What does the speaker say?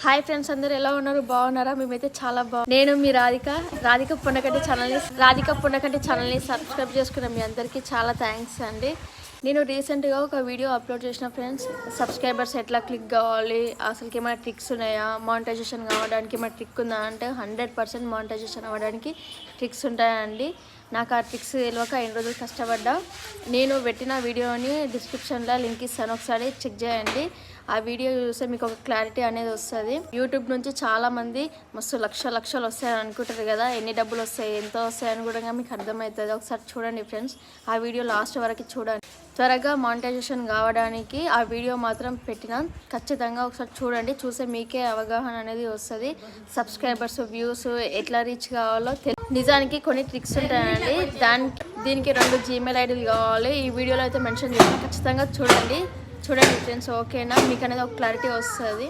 Hi friends, అందరూ ఎలా ఉన్నారు? బాగున్నారా? మేమైతే చాలా నేను మీ రాధిక పున్నకంటి ఛానల్ని సబ్స్క్రైబ్ చేసుకున్న మీ అందరికీ చాలా థ్యాంక్స్ అండి. నేను రీసెంట్గా ఒక వీడియో అప్లోడ్ చేసిన ఫ్రెండ్స్. సబ్స్క్రైబర్స్ ఎట్లా క్లిక్ కావాలి, అసలుకి ఏమైనా ట్రిక్స్ ఉన్నాయా, మానిటైజేషన్ కావడానికి ఏమైనా ట్రిక్ ఉందా అంటే 100% మానిటైజేషన్ అవ్వడానికి ట్రిక్స్ ఉంటాయండి. నాకు ఆ ట్రిక్స్ తెలియక ఎన్ని రోజులు కష్టపడ్డా. నేను పెట్టిన వీడియోని డిస్క్రిప్షన్లో లింక్ ఇస్తాను, ఒకసారి చెక్ చేయండి. ఆ వీడియో చూస్తే మీకు ఒక క్లారిటీ అనేది వస్తుంది. యూట్యూబ్ నుంచి చాలామంది మస్తు లక్షలు వస్తాయని అనుకుంటారు కదా, ఎన్ని డబ్బులు వస్తాయి, ఎంత వస్తాయని కూడా మీకు అర్థమవుతుంది. ఒకసారి చూడండి ఫ్రెండ్స్, ఆ వీడియో లాస్ట్ వరకు చూడండి. త్వరగా మానిటైజేషన్ కావడానికి ఆ వీడియో మాత్రం పెట్టినా ఖచ్చితంగా ఒకసారి చూడండి. చూసే మీకే అవగాహన అనేది వస్తుంది. సబ్స్క్రైబర్స్, వ్యూస్ ఎట్లా రీచ్ కావాలో నిజానికి కొన్ని ట్రిక్స్ ఉంటాయండి. దీనికి 2 జీమెయిల్ ఐడీలు కావాలి. ఈ వీడియోలో అయితే మెన్షన్ చేసిన ఖచ్చితంగా చూడండి ఫ్రెండ్స్. ఓకేనా? మీకు అనేది ఒక క్లారిటీ వస్తుంది.